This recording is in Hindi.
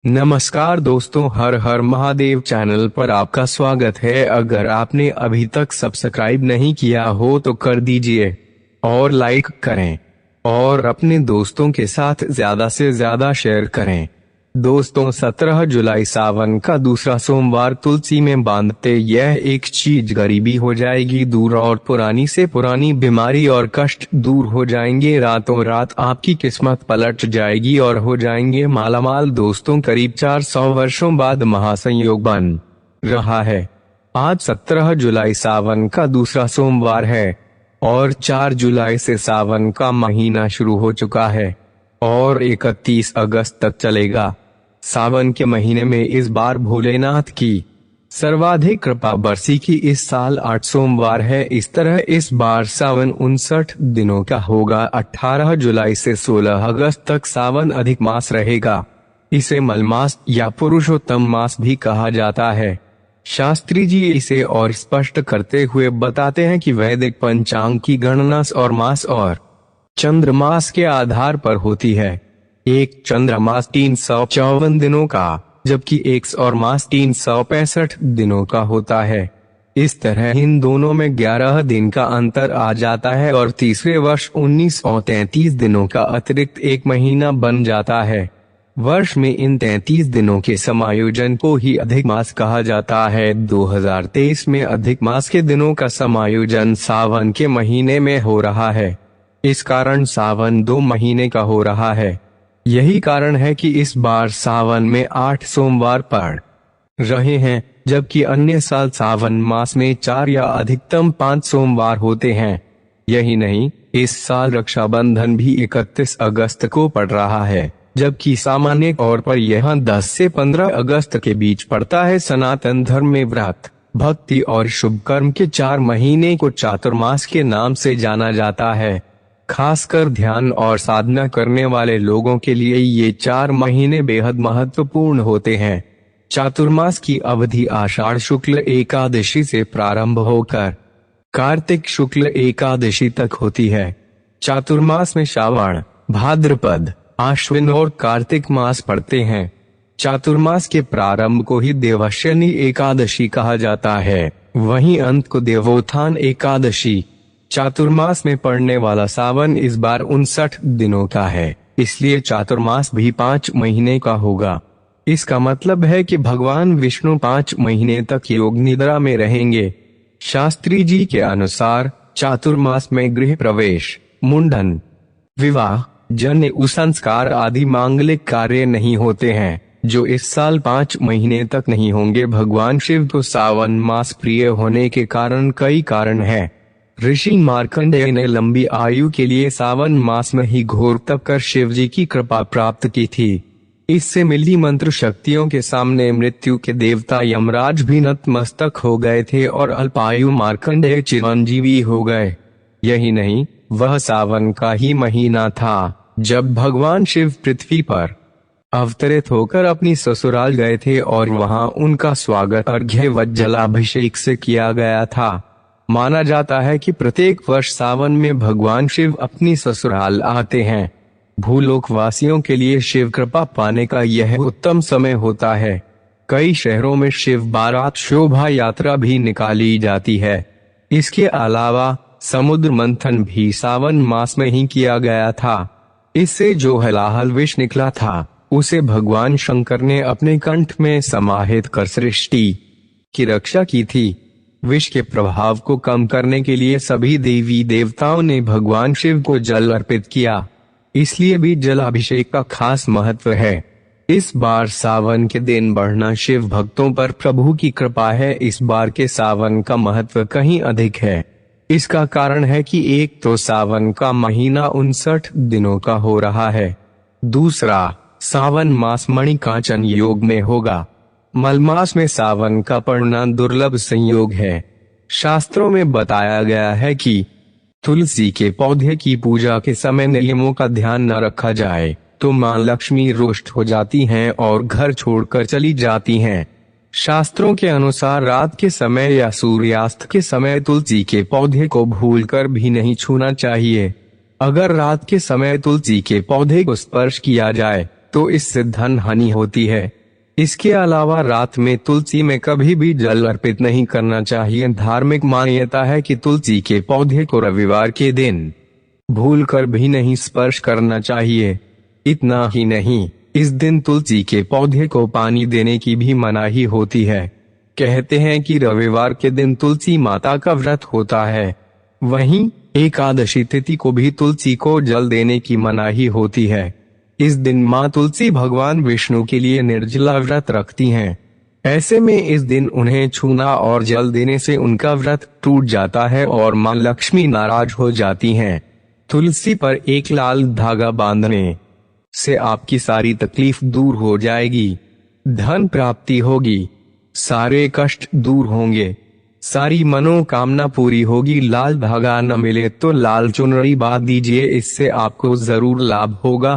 नमस्कार दोस्तों, हर हर महादेव चैनल पर आपका स्वागत है। अगर आपने अभी तक सब्सक्राइब नहीं किया हो तो कर दीजिए और लाइक करें और अपने दोस्तों के साथ ज्यादा से ज्यादा शेयर करें। दोस्तों, 17 जुलाई सावन का दूसरा सोमवार तुलसी में बांधते यह एक चीज गरीबी हो जाएगी दूर और पुरानी से पुरानी बीमारी और कष्ट दूर हो जाएंगे। रातों रात आपकी किस्मत पलट जाएगी और हो जाएंगे मालामाल। दोस्तों, करीब 400 वर्षों बाद महासंयोग बन रहा है। आज 17 जुलाई सावन का दूसरा सोमवार है और 4 जुलाई से सावन का महीना शुरू हो चुका है और 31 अगस्त तक चलेगा। सावन के महीने में इस बार भोलेनाथ की सर्वाधिक कृपा बरसी की इस साल 8 सोमवार है। इस तरह इस बार सावन 59 दिनों का होगा। 18 जुलाई से 16 अगस्त तक सावन अधिक मास रहेगा। इसे मलमास या पुरुषोत्तम मास भी कहा जाता है। शास्त्री जी इसे और स्पष्ट करते हुए बताते हैं कि वैदिक पंचांग की गणना और मास और चंद्रमास के आधार पर होती है। एक चंद्रमास 354 दिनों का जबकि एक सौर मास 365 दिनों का होता है। इस तरह इन दोनों में 11 दिन का अंतर आ जाता है और तीसरे वर्ष 1933 दिनों का अतिरिक्त एक महीना बन जाता है। वर्ष में इन 33 दिनों के समायोजन को ही अधिक मास कहा जाता है। 2023 में अधिक मास के दिनों का समायोजन सावन के महीने में हो रहा है। इस कारण सावन 2 महीने का हो रहा है। यही कारण है कि इस बार सावन में 8 सोमवार पड़ रहे हैं, जबकि अन्य साल सावन मास में 4 या अधिकतम 5 सोमवार होते हैं। यही नहीं, इस साल रक्षाबंधन भी 31 अगस्त को पड़ रहा है, जबकि सामान्य तौर पर यह 10 से 15 अगस्त के बीच पड़ता है। सनातन धर्म में व्रत, भक्ति और शुभ कर्म के 4 महीने को चातुर्मास के नाम से जाना जाता है। खासकर ध्यान और साधना करने वाले लोगों के लिए ये 4 महीने बेहद महत्वपूर्ण होते हैं। चातुर्मास की अवधि आषाढ़ शुक्ल एकादशी से प्रारंभ होकर कार्तिक शुक्ल एकादशी तक होती है। चातुर्मास में श्रावण, भाद्रपद, आश्विन और कार्तिक मास पड़ते हैं। चातुर्मास के प्रारंभ को ही देवशयनी एकादशी कहा जाता है, वहीं अंत को देवोत्थान एकादशी। चातुर्मास में पड़ने वाला सावन इस बार 59 दिनों का है, इसलिए चातुर्मास भी 5 महीने का होगा। इसका मतलब है कि भगवान विष्णु 5 महीने तक योग निद्रा में रहेंगे। शास्त्री जी के अनुसार चातुर्मास में गृह प्रवेश, मुंडन, विवाह, जनेऊ संस्कार आदि मांगलिक कार्य नहीं होते हैं, जो इस साल 5 महीने तक नहीं होंगे। भगवान शिव को सावन मास प्रिय होने के कारण कई कारण हैं। ऋषि मार्कंडेय ने लंबी आयु के लिए सावन मास में ही घोर तप कर शिव जी की कृपा प्राप्त की थी। इससे मिली मंत्र शक्तियों के सामने मृत्यु के देवता यमराज भी नतमस्तक हो गए थे और अल्पायु मार्कंडेय चिरंजीवी हो गए। यही नहीं, वह सावन का ही महीना था जब भगवान शिव पृथ्वी पर अवतरित होकर अपनी ससुराल गए थे और वहां उनका स्वागत अर्घ्य व जलाभिषेक से किया गया था। माना जाता है कि प्रत्येक वर्ष सावन में भगवान शिव अपनी ससुराल आते हैं। भूलोक वासियों के लिए शिव कृपा पाने का यह उत्तम समय होता है। कई शहरों में शिव बारात शोभा यात्रा भी निकाली जाती है। इसके अलावा समुद्र मंथन भी सावन मास में ही किया गया था। इससे जो हलाहल विष निकला था, उसे भगवान शंकर ने अपने कंठ में समाहित कर सृष्टि की रक्षा की थी। विष के प्रभाव को कम करने के लिए सभी देवी देवताओं ने भगवान शिव को जल अर्पित किया, इसलिए भी जलाभिषेक का खास महत्व है। इस बार सावन के दिन बढ़ना शिव भक्तों पर प्रभु की कृपा है। इस बार के सावन का महत्व कहीं अधिक है। इसका कारण है कि एक तो सावन का महीना 59 दिनों का हो रहा है, दूसरा सावन मास मणिकांचन योग में होगा। मलमास में सावन का पड़ना दुर्लभ संयोग है। शास्त्रों में बताया गया है कि तुलसी के पौधे की पूजा के समय नियमों का ध्यान न रखा जाए तो मां लक्ष्मी रुष्ट हो जाती हैं और घर छोड़कर चली जाती हैं। शास्त्रों के अनुसार रात के समय या सूर्यास्त के समय तुलसी के पौधे को भूलकर भी नहीं छूना चाहिए। अगर रात के समय तुलसी के पौधे को स्पर्श किया जाए तो इससे धन हानि होती है। इसके अलावा रात में तुलसी में कभी भी जल अर्पित नहीं करना चाहिए। धार्मिक मान्यता है कि तुलसी के पौधे को रविवार के दिन भूलकर भी नहीं स्पर्श करना चाहिए। इतना ही नहीं, इस दिन तुलसी के पौधे को पानी देने की भी मनाही होती है। कहते हैं कि रविवार के दिन तुलसी माता का व्रत होता है। वहीं एकादशी तिथि को भी तुलसी को जल देने की मनाही होती है। इस दिन माँ तुलसी भगवान विष्णु के लिए निर्जला व्रत रखती हैं। ऐसे में इस दिन उन्हें छूना और जल देने से उनका व्रत टूट जाता है और माँ लक्ष्मी नाराज हो जाती हैं। तुलसी पर एक लाल धागा बांधने से आपकी सारी तकलीफ दूर हो जाएगी, धन प्राप्ति होगी, सारे कष्ट दूर होंगे, सारी मनोकामना पूरी होगी। लाल धागा न मिले तो लाल चुनरी बांध दीजिए, इससे आपको जरूर लाभ होगा।